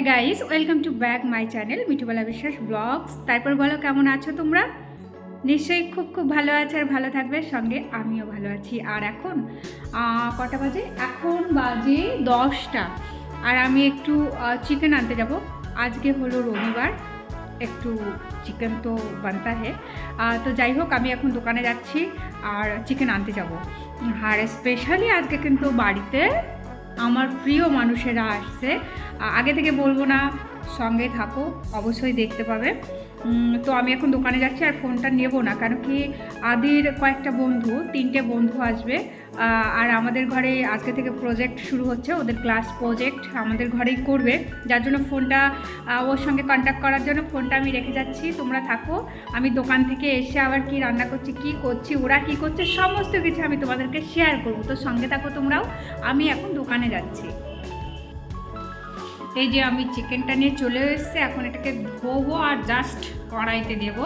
High guys, welcome to back my channel Mithubala Biswas vlogs. তারপর বলো কেমন আছো তোমরা? নিশ্চয়ই খুব খুব ভালো আছে আর ভালো থাকবে, সঙ্গে আমিও ভালো আছি। আর এখন কটা বাজে? এখন বাজে 10টা। আর আমি একটু চিকেন আনতে যাব। আজকে হলো রবিবার, একটু চিকেন তো বানতা হে। তো যাই হোক, আমি এখন দোকানে যাচ্ছি আর চিকেন আনতে যাব। আর স্পেশালি আজকে কিন্তু বাড়িতে আমার প্রিয় মানুষেরা আসছে। আগে থেকে বলবো না, সঙ্গে থাকো, অবশ্যই দেখতে পাবে। তো আমি এখন দোকানে যাচ্ছি আর ফোনটা নেবো না, কারণ কি আদির কয়েকটা বন্ধু, 3টে বন্ধু আসবে। আর আমাদের ঘরে আজকে থেকে প্রজেক্ট শুরু হচ্ছে, ওদের ক্লাস প্রজেক্ট আমাদের ঘরেই করবে, যার জন্য ফোনটা ওর সঙ্গে কন্ট্যাক্ট করার জন্য ফোনটা আমি রেখে যাচ্ছি। তোমরা থাকো, আমি দোকান থেকে এসে আবার কি রান্না করছি, কি করছি, ওরা কি করছে, সমস্ত কিছু আমি তোমাদেরকে শেয়ার করবো। তো সঙ্গে থাকো তোমরাও। আমি এখন দোকানে যাচ্ছি। এই যে আমি চিকেনটা নিয়ে চলে এসেছি, এখন এটাকে ধোবো আর জাস্ট কড়াইতে দেবো,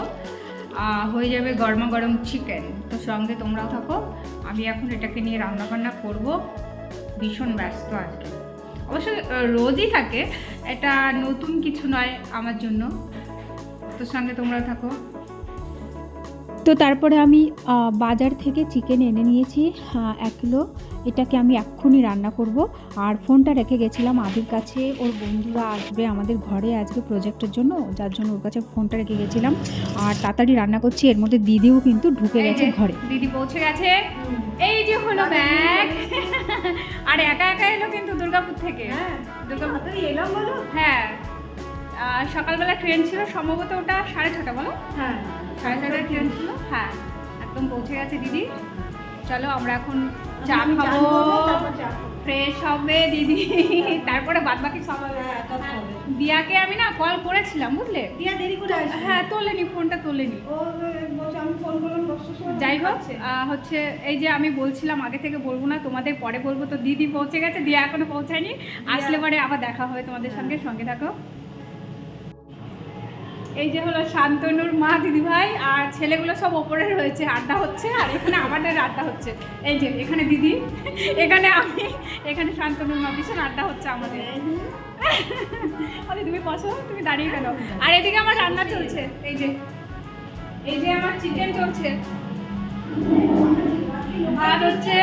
হয়ে যাবে গরমা গরম চিকেন। তো সঙ্গে তোমরাও থাকো, আমি এখন এটাকে নিয়ে রান্নাবান্না করব। ভীষণ ব্যস্ত আজকে, অবশ্য রোজই থাকে, এটা নতুন কিছু নয় আমার জন্য। তো সঙ্গে তোমরাও থাকো। তো তারপরে আমি বাজার থেকে চিকেন এনে নিয়েছি 1 কিলো। এটাকে আমি এক্ষুনি রান্না করব। আর ফোনটা রেখে গেছিলাম আদির কাছে, ওর বন্ধুরা আসবে আমাদের ঘরে আজকে প্রজেক্টের জন্য, যার জন্য ওর কাছে ফোনটা রেখে গেছিলাম। আর তাড়াতাড়ি রান্না করছি। এর মধ্যে দিদিও কিন্তু ঢুকে গেছে ঘরে। দিদি পৌঁছে গেছে, এই যে হলো ব্যাগ। আর একা একা এলো কিন্তু দুর্গাপুর থেকে। দুর্গাপুর এলাম বলো। হ্যাঁ, সকালবেলা ট্রেন ছিল, সম্ভবত ওটা 6:30 বলো। হ্যাঁ, 6:30 ট্রেন ছিল। হ্যাঁ, একদম পৌঁছে গেছে দিদি। চলো আমরা এখন চা খাবো, ফ্রেশ হবে দিদি, তারপরে বাদ বাকি সব। দিয়াকে আমি না কল করেছিলাম, বুঝলে, দিয়া দেরি করে আসবে। হ্যাঁ, তোলেনি, ফোনটা তোলেনি। যাই হোক, হচ্ছে এই যে আমি বলছিলাম আগে থেকে বলবো না, তোমাদের পরে বলবো। তো দিদি পৌঁছে গেছে, দিয়া এখনো পৌঁছায়নি। আসলে পরে আবার দেখা হবে তোমাদের সঙ্গে, সঙ্গে থাকো। এই যে হলো শান্তনুর মা, দিদি ভাই আর ছেলেগুলো সব ওপরে রয়েছে, আড্ডা হচ্ছে। আর এখানে আমাদের আড্ডা হচ্ছে। এই যে এখানে দিদি, এখানে আমি, এখানে শান্তনুর মা, ভীষণ আড্ডা হচ্ছে আমাদের। আরে তুমি বসো, তুমি দাঁড়িয়ে গেল। আর এদিকে আমার রান্না চলছে। এই যে আমার চিকেন চলছে, ভাত হচ্ছে,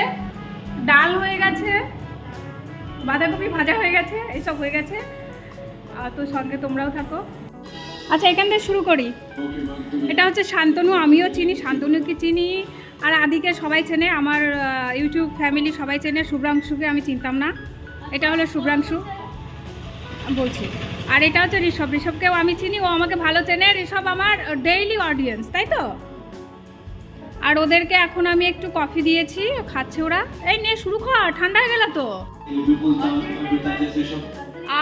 ডাল হয়ে গেছে, বাঁধাকপি ভাজা হয়ে গেছে, এইসব হয়ে গেছে। তো সঙ্গে তোমরাও থাকো। আচ্ছা, এখান থেকে শুরু করি। এটা হচ্ছে শান্তনু, আমিও চিনি, শান্তনুকে চিনি, আর আদিকে সবাই চেনে, আমার ইউটিউব ফ্যামিলি সবাই চেনে। শুভ্রাংশুকে আমি চিনতাম না, এটা হলো শুভ্রাংশু বলছি। আর এটা হচ্ছে ঋষভ, ঋষভকেও আমি চিনি, ও আমাকে ভালো চেনে। ঋষভ আমার ডেইলি অডিয়েন্স, তাই তো। আর ওদেরকে এখন আমি একটু কফি দিয়েছি, খাচ্ছে ওরা। এই নে শুরু কর, ঠান্ডা হয়ে গেল তো।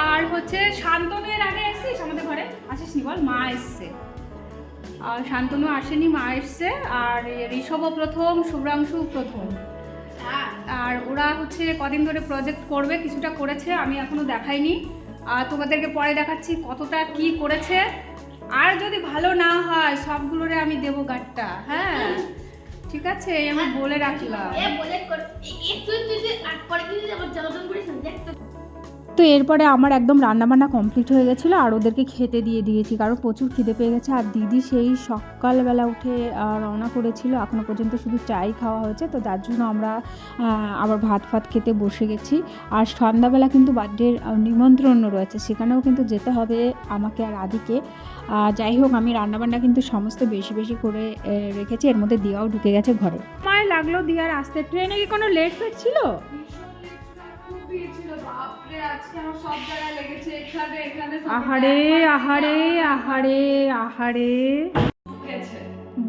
আর হচ্ছে শান্তনু এর আগে এসেছিস আমাদের ঘরে? আসিসনি বল, মা এসছে। আর শান্তনু আসেনি, মা এসছে। আর ঋষভও প্রথম, শুভ্রাংশু প্রথম। আর ওরা হচ্ছে কদিন ধরে প্রজেক্ট করবে, কিছুটা করেছে, আমি এখনো দেখাইনি। আর তোমাদেরকে পরে দেখাচ্ছি কতটা কি করেছে। আর যদি ভালো না হয় সবগুলোরে আমি দেবো গাট্টা। হ্যাঁ, ঠিক আছে, আমি বলে রাখলাম। তো এরপরে আমার একদম রান্নাবান্না কমপ্লিট হয়ে গেছিলো, আর ওদেরকে খেতে দিয়ে দিয়েছি, কারণ প্রচুর খিদে পেয়ে গেছে। আর দিদি সেই সকালবেলা উঠে রওনা করেছিল, এখনও পর্যন্ত শুধু চাই খাওয়া হয়েছে। তো যার জন্য আমরা আবার ভাত খেতে বসে গেছি। আর সন্ধ্যাবেলা কিন্তু বার্থডের নিমন্ত্রণ রয়েছে, সেখানেও কিন্তু যেতে হবে আমাকে আর আদিকে। যাই হোক, আমি রান্নাবান্না কিন্তু সমস্ত বেশি বেশি করে রেখেছি। এর মধ্যে দিয়াও ঢুকে গেছে ঘরে। মায় লাগলো দিয়ার আসতে। ট্রেনে কি কোনো লেট ফেট ছিল? আহারে আহারে আহারে আহারে,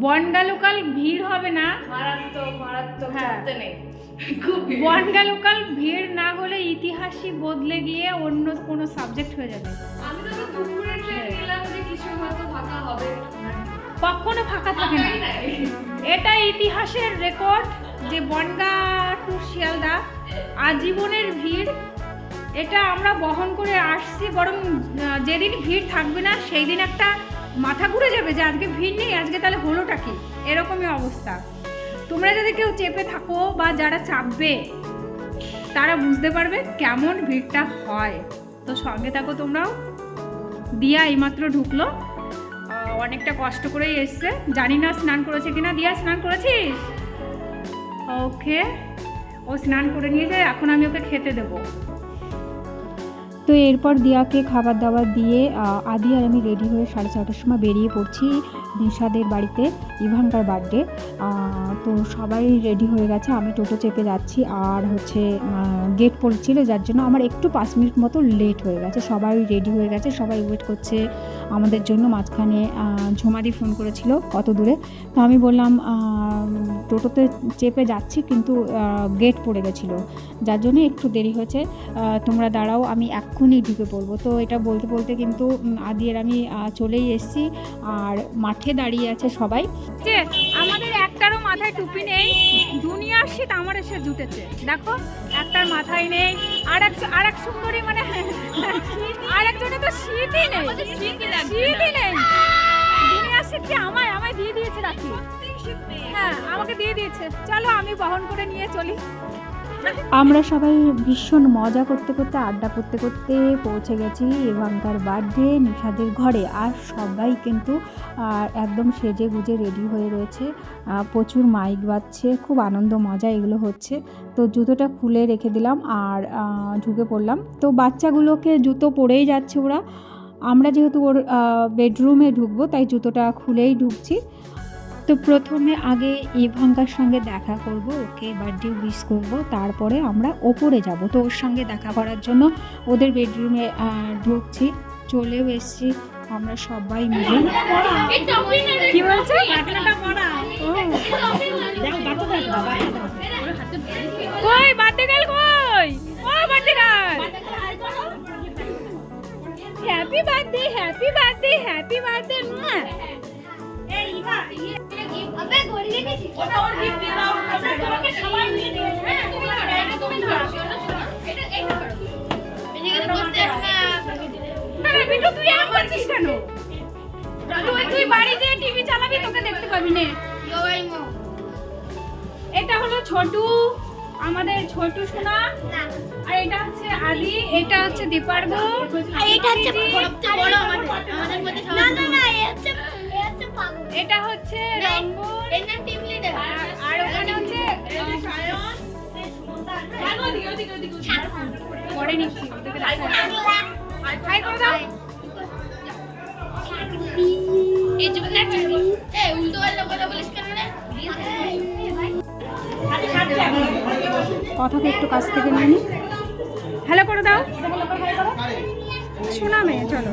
বনগা লোকাল ভিড় হবে না? মারাত্মক বনগা লোকাল ভিড় না হলে ইতিহাসই বদলে গিয়ে অন্য কোনো সাবজেক্ট হয়ে যাবে। আমি তো দুপুরে ট্রেন গেলাম যে কিছু হয়তো ফাঁকা হবে, কখনো ফাঁকা থাকে না। এটা ইতিহাসের রেকর্ড যে বনগা টু শিয়ালদা আজীবনের ভিড়, এটা আমরা বহন করে আসছি। বরং যেদিন ভিড় থাকবে না সেই দিন একটা মাথা ঘুরে যাবে যে আজকে ভিড় নেই, আজকে তাহলে হলোটা কি, এরকমই অবস্থা। তোমরা যদি কেউ চেপে থাকো বা যারা চাপবে তারা বুঝতে পারবে কেমন ভিড়টা হয়। তো সঙ্গে থাকো তোমরাও। দিয়া এইমাত্র ঢুকলো, অনেকটা কষ্ট করেই এসছে, জানি না স্নান করেছে কিনা। দিয়া স্নান করেছিস? ওকে, ও স্নান করে নিয়েছে, এখন আমি ওকে খেতে দেবো। তো এরপর দিয়াকে খাবার দাবার দিয়ে আদি আর আমি রেডি হয়ে 6:30টার সময় বেরিয়ে পড়ছি নিশাদের বাড়িতে, ইভানকার বার্থডে। তো সবাই রেডি হয়ে গেছে, আমি টোটো চেপে যাচ্ছি। আর হচ্ছে গেট পড়ছিল, যার জন্য আমার একটু 5 মিনিট মতো লেট হয়ে গেছে। সবাই রেডি হয়ে গেছে, সবাই ওয়েট করছে আমাদের জন্য। মাঝখানে ঝুমাদি ফোন করেছিল কত দূরে, তো আমি বললাম টোটোতে চেপে যাচ্ছি, কিন্তু গেট পড়ে গেছিলো, যার জন্য একটু দেরি হয়েছে, তোমরা দাঁড়াও, আমি এক্ষুনি ঢুকে পড়বো। তো এটা বলতে বলতে কিন্তু আদির আমি চলেই এসেছি। আর মাঠে দাঁড়িয়ে আছে সবাই, যে আমাদের একটারও মাথায় টুপি নেই। দুনিয়ার শীত আমার এসে জুটেছে, দেখো একটার মাথায় নেই। আর এক সুন্দরী, মানে আর একজনে তো শীতই নেই, শীতই নেই। দুনিয়ার শীত কি আমায় দিয়ে দিয়েছে রাখি, হ্যাঁ আমাকে দিয়ে দিয়েছে। চলো আমি বহন করে নিয়ে চলি। আমরা সবাই ভীষণ মজা করতে করতে, আড্ডা করতে করতে পৌঁছে গেছি ইভানকার বার্থডে নিশাদের ঘরে। আর সবাই কিন্তু একদম সেজে গুজে রেডি হয়ে রয়েছে, প্রচুর মাইক বাজছে, খুব আনন্দ মজা এগুলো হচ্ছে। তো জুতোটা খুলে রেখে দিলাম আর ঢুকে পড়লাম। তো বাচ্চাগুলোকে জুতো পরেই যাচ্ছে ওরা, আমরা যেহেতু ওর বেডরুমে ঢুকবো তাই জুতোটা খুলেই ঢুকছি। তো প্রথমে আগে ইভাঙ্কার সঙ্গে দেখা করব, ওকে বার্থডে উইশ করব, তারপরে আমরা ওপরে যাব। তো ওর সঙ্গে দেখা করার জন্য ওদের বেডরুমে ঢুকছি, চলেও এসেছি আমরা সবাই মিলে। কি বলছে? কই বার্থডে গার্ল, কই ও birthday girl, happy birthday, happy birthday, happy birthday. তুই বাড়ি যেয়ে টিভি চালাবি, তোকে দেখতে পাবি না। এটা হলো ছোটু, আমাদের ছোটু সোনা, আর এটা হচ্ছে আদি, এটা হচ্ছে দীপার্ঘ, আর এটা হচ্ছে সবচেয়ে বড় আমাদের মধ্যে। না না না, এটা হচ্ছে রঙ্গন, এর টিম লিডার। আর ওখানে হচ্ছে সায়ন, পরে নিচ্ছি, হাই করে দাও। এই যে এই উল্টো পাল্টা কথা বলিস কেন রে? কথাকে একটু কাছ থেকে নিয়ে নি, হ্যালো করে দাও, শোনা মেয়ে। চলো,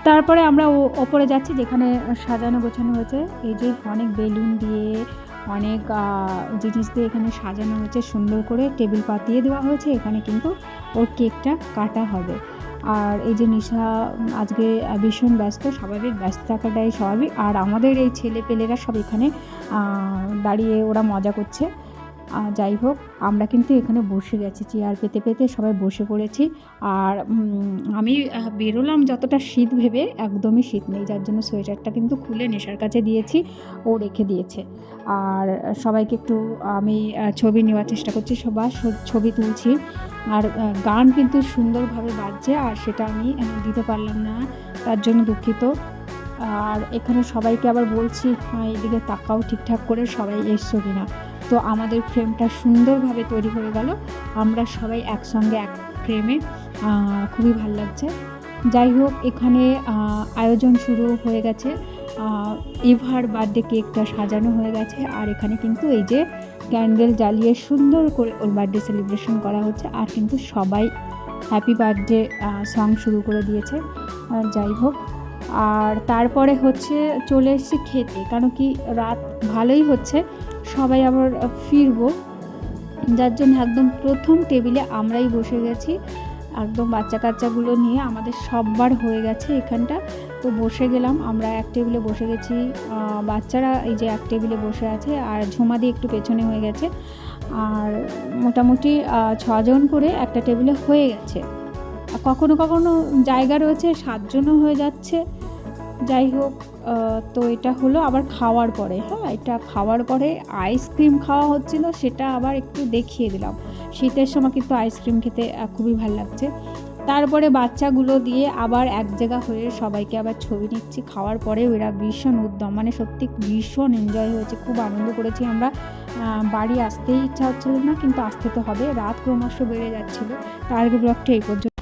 তারপরে আমরা ওপরে যাচ্ছি যেখানে সাজানো গোছানো হয়েছে। এই যে অনেক বেলুন দিয়ে, অনেক জিনিস দিয়ে এখানে সাজানো হয়েছে, সুন্দর করে টেবিল পাতিয়ে দেওয়া হয়েছে। এখানে কিন্তু ওর কেকটা কাটা হবে। আর এই যে নিশা আজকে ভীষণ ব্যস্ত, স্বাভাবিক, ব্যস্ত থাকাটাই স্বাভাবিক। আর আমাদের এই ছেলে পেলেরা সব এখানে দাঁড়িয়ে ওরা মজা করছে। যাই হোক, আমরা কিন্তু এখানে বসে গেছি, চেয়ার পেতে পেতে সবাই বসে পড়েছি। আর আমি বেরোলাম যতটা শীত ভেবে, একদমই শীত নেই, যার জন্য সোয়েটারটা কিন্তু খুলে নেশার কাছে দিয়েছি, ও রেখে দিয়েছে। আর সবাইকে একটু আমি ছবি নেওয়ার চেষ্টা করছি, সবার ছবি তুলছি। আর গান কিন্তু সুন্দরভাবে বাজছে, আর সেটা আমি দিতে পারলাম না, তার জন্য দুঃখিত। আর এখানে সবাইকে আবার বলছি এদিকে তাকাও ঠিকঠাক করে, সবাই এসছো কিনা। তো আমাদের ফ্রেমটা সুন্দরভাবে তৈরি হয়ে গেল, আমরা সবাই একসঙ্গে এক ফ্রেমে, খুবই ভালো লাগছে। যাই হোক, এখানে আয়োজন শুরু হয়ে গেছে, ইভার বার্থডে কেকটা সাজানো হয়ে গেছে। আর এখানে কিন্তু এই যে ক্যান্ডেল জ্বালিয়ে সুন্দর করে ওর বার্থডে সেলিব্রেশন করা হচ্ছে। আর কিন্তু সবাই হ্যাপি বার্থডে সং শুরু করে দিয়েছে। যাই হোক, আর তারপরে হচ্ছে চলে এসেছি খেতে, কারণ কি রাত ভালোই হচ্ছে, সবাই আবার ফিরবো, যার জন্য একদম প্রথম টেবিলে আমরাই বসে গেছি, একদম বাচ্চা কাচ্চাগুলো নিয়ে আমাদের সববার হয়ে গেছে এখানটা। তো বসে গেলাম, আমরা এক টেবিলে বসে গেছি, বাচ্চারা এই যে এক টেবিলে বসে আছে, আর ঝুমাদি একটু পেছনে হয়ে গেছে। আর মোটামুটি 6 জন করে একটা টেবিলে হয়ে গেছে। কখনো কখনো জায়গা রয়েছে 7 জনও হয়ে যাচ্ছে। যাই হোক, তো এটা হলো আবার খাওয়ার পরে, হ্যাঁ এটা খাওয়ার পরে আইসক্রিম খাওয়া হচ্ছিল, সেটা আবার একটু দেখিয়ে দিলাম। শীতের সময় কিন্তু আইসক্রিম খেতে খুবই ভালো লাগছে। তারপরে বাচ্চাগুলো দিয়ে আবার এক জায়গা হয়ে সবাইকে আবার ছবি নিচ্ছি। খাওয়ার পরেও এরা ভীষণ উদ্যম, মানে সত্যি ভীষণ এনজয় হয়েছে, খুব আনন্দ করেছি আমরা। বাড়ি আসতেই ইচ্ছা হচ্ছিল না, কিন্তু আসতে তো হবে, রাত ক্রমশ বেড়ে যাচ্ছিলো। তার আগে ব্লগটা এই পর্যন্ত।